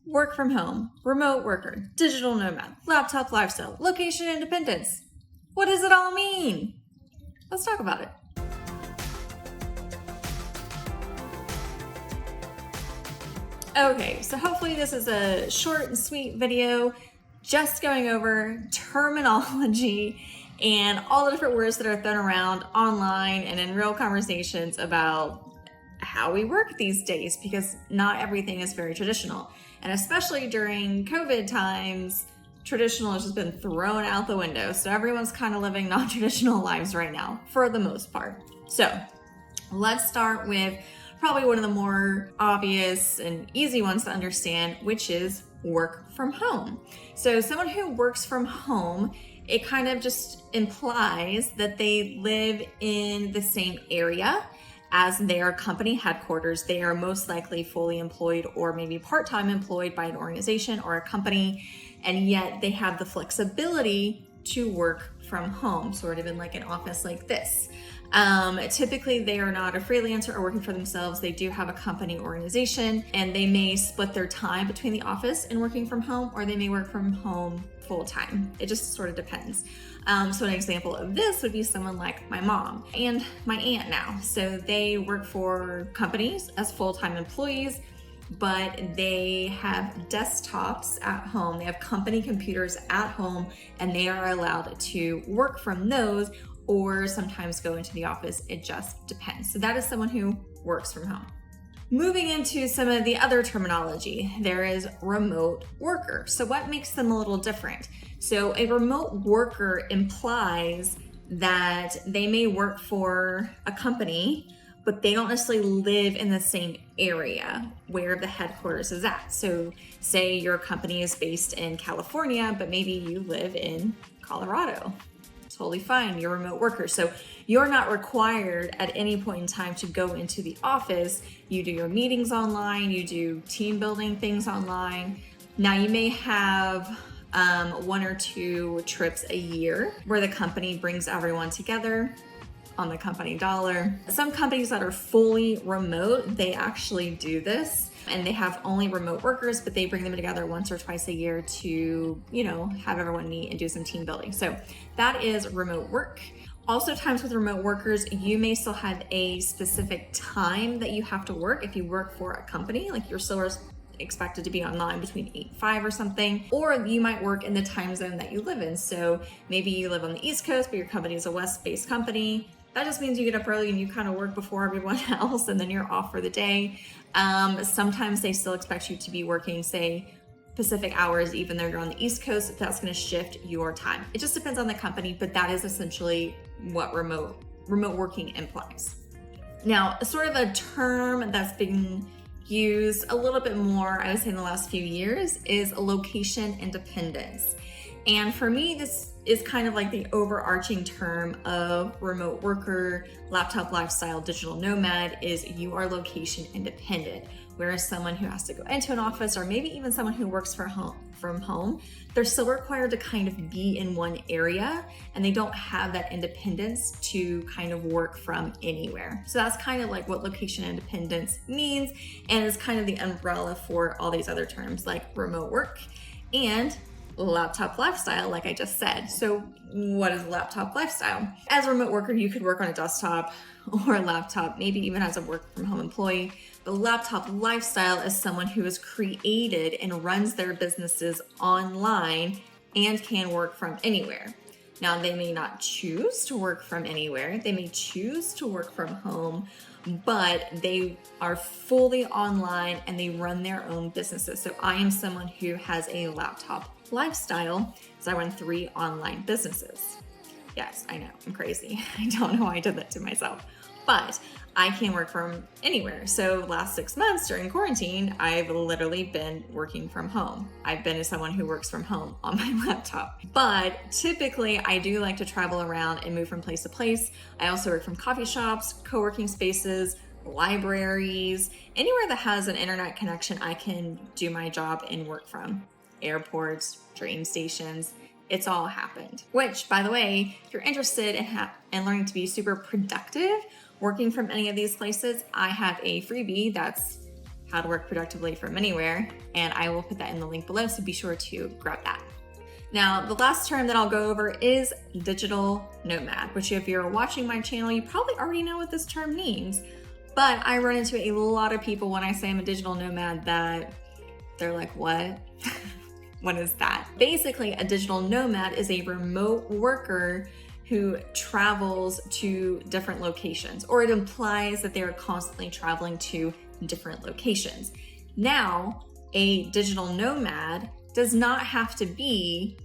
work from home, remote worker, digital nomad, laptop lifestyle, location independence. What does it all mean? Let's talk about it. Okay, so hopefully this is a short and sweet video just going over terminology and all the different words that are thrown around online and in real conversations about how we work these days, because not everything is very traditional. And especially during COVID times, traditional has just been thrown out the window. So everyone's kind of living non-traditional lives right now for the most part. So let's start with probably one of the more obvious and easy ones to understand, which is work from home. So someone who works from home, it kind of just implies that they live in the same area as their company headquarters. They are most likely fully employed or maybe part-time employed by an organization or a company, and yet they have the flexibility to work from home, sort of in like an office like this. Typically they are not a freelancer or working for themselves. They do have a company organization, and they may split their time between the office and working from home, or they may work from home full time. It just sort of depends. So an example of this would be someone like my mom and my aunt now. So they work for companies as full-time employees, but they have desktops at home. They have company computers at home, and they are allowed to work from those or sometimes go into the office. It just depends. So that is someone who works from home. Moving into some of the other terminology, there is remote worker. So what makes them a little different? So a remote worker implies that they may work for a company, but they don't necessarily live in the same area where the headquarters is at. So say your company is based in California, but maybe you live in Colorado. Totally fine, you're a remote worker. So you're not required at any point in time to go into the office. You do your meetings online, you do team building things online. Now you may have one or two trips a year where the company brings everyone together on the company dollar. Some companies that are fully remote, they actually do this, and they have only remote workers, but they bring them together once or twice a year to, have everyone meet and do some team building. So that is remote work. Also, times with remote workers, you may still have a specific time that you have to work. If you work for a company, like you're still expected to be online between 8 and 5 or something, or you might work in the time zone that you live in. So maybe you live on the East Coast, but your company is a West-based company. That just means you get up early and you kind of work before everyone else, and then you're off for the day. Sometimes they still expect you to be working, say, Pacific hours, even though you're on the East Coast. That's going to shift your time. It just depends on the company, but that is essentially what remote working implies. Now, sort of a term that's been used a little bit more, I would say in the last few years, is location independence. And for me, this is kind of like the overarching term of remote worker, laptop lifestyle, digital nomad, is you are location independent. Whereas someone who has to go into an office, or maybe even someone who works from home, they're still required to kind of be in one area, and they don't have that independence to kind of work from anywhere. So that's kind of like what location independence means, and it's kind of the umbrella for all these other terms like remote work and laptop lifestyle, like I just said. So what is laptop lifestyle? As a remote worker, you could work on a desktop or a laptop, maybe even as a work from home employee. The laptop lifestyle is someone who has created and runs their businesses online and can work from anywhere. Now, they may not choose to work from anywhere. They may choose to work from home, but they are fully online and they run their own businesses. So I am someone who has a laptop lifestyle, so I run 3 online businesses. Yes, I know, I'm crazy. I don't know why I did that to myself, but I can work from anywhere. So last 6 months during quarantine, I've literally been working from home. I've been someone who works from home on my laptop, but typically I do like to travel around and move from place to place. I also work from coffee shops, co-working spaces, libraries, anywhere that has an internet connection I can do my job and work from. Airports, train stations, it's all happened. Which, by the way, if you're interested in learning to be super productive working from any of these places, I have a freebie that's how to work productively from anywhere, and I will put that in the link below, so be sure to grab that. Now, the last term that I'll go over is digital nomad, which if you're watching my channel, you probably already know what this term means, but I run into a lot of people when I say I'm a digital nomad that they're like, what? What is that? Basically, a digital nomad is a remote worker who travels to different locations, or it implies that they are constantly traveling to different locations. Now, a digital nomad does not have to be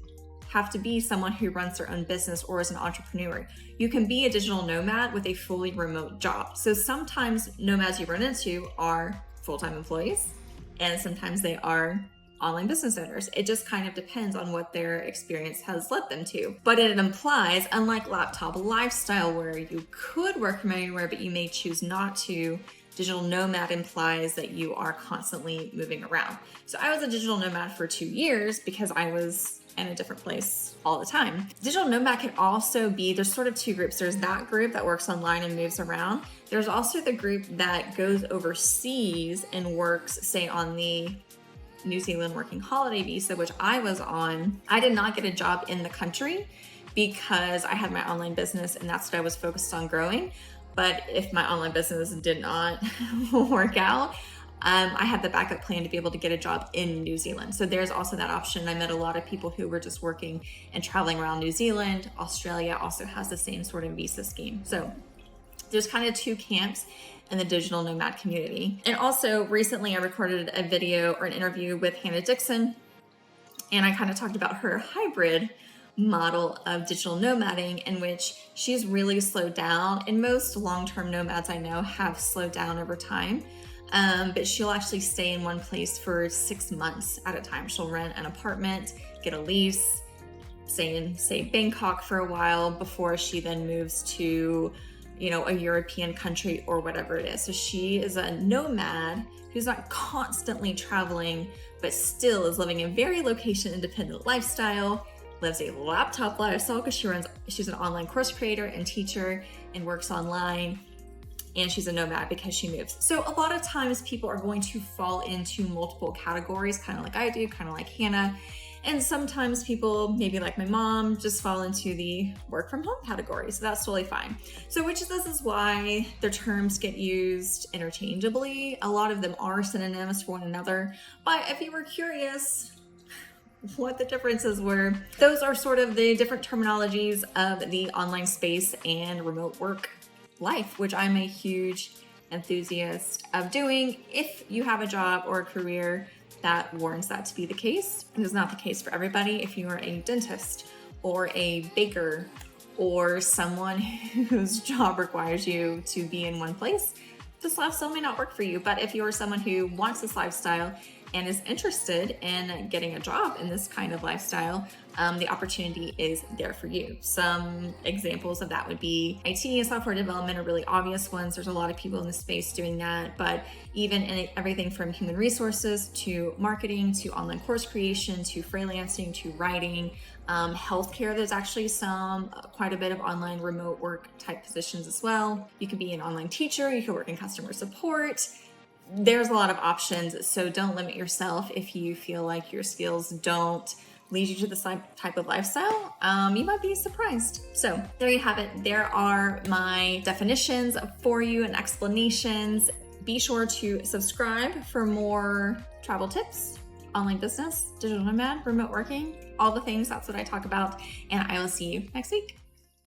someone who runs their own business or is an entrepreneur. You can be a digital nomad with a fully remote job. So sometimes nomads you run into are full-time employees, and sometimes they are online business owners. It just kind of depends on what their experience has led them to. But it implies, unlike laptop lifestyle where you could work from anywhere but you may choose not to, digital nomad implies that you are constantly moving around. So I was a digital nomad for 2 years because I was in a different place all the time. Digital nomad can also be, there's sort of two groups. There's that group that works online and moves around. There's also the group that goes overseas and works, say, on the New Zealand working holiday visa, which I was on. I did not get a job in the country because I had my online business and that's what I was focused on growing. But if my online business did not work out, I had the backup plan to be able to get a job in New Zealand. So there's also that option. I met a lot of people who were just working and traveling around New Zealand. Australia also has the same sort of visa scheme. So there's kind of two camps in the digital nomad community. And also recently I recorded a video or an interview with Hannah Dixon, and I kind of talked about her hybrid model of digital nomading, in which she's really slowed down. And most long-term nomads I know have slowed down over time. But she'll actually stay in one place for 6 months at a time. She'll rent an apartment, get a lease, stay in, say, Bangkok for a while before she then moves to, you know, a European country or whatever it is. So she is a nomad who's not constantly traveling, but still is living a very location independent lifestyle, lives a laptop lifestyle because she's an online course creator and teacher and works online. And she's a nomad because she moves. So a lot of times people are going to fall into multiple categories, kind of like I do, kind of like Hannah. And sometimes people, maybe like my mom, just fall into the work from home category. So that's totally fine. So which this is why the terms get used interchangeably. A lot of them are synonymous for one another. But if you were curious what the differences were, those are sort of the different terminologies of the online space and remote work life, which I'm a huge enthusiast of doing if you have a job or a career that warrants that to be the case. It is not the case for everybody. If you are a dentist or a baker or someone whose job requires you to be in one place, this lifestyle may not work for you. But if you are someone who wants this lifestyle and is interested in getting a job in this kind of lifestyle, the opportunity is there for you. Some examples of that would be IT and software development are really obvious ones. There's a lot of people in the space doing that, but even in everything from human resources to marketing to online course creation to freelancing to writing, healthcare, there's actually quite a bit of online remote work type positions as well. You could be an online teacher, you could work in customer support. There's a lot of options, so don't limit yourself if you feel like your skills don't lead you to this type of lifestyle. You might be surprised. So there you have it. There are my definitions for you and explanations. Be sure to subscribe for more travel tips, online business, digital nomad, remote working, all the things. That's what I talk about. And I will see you next week.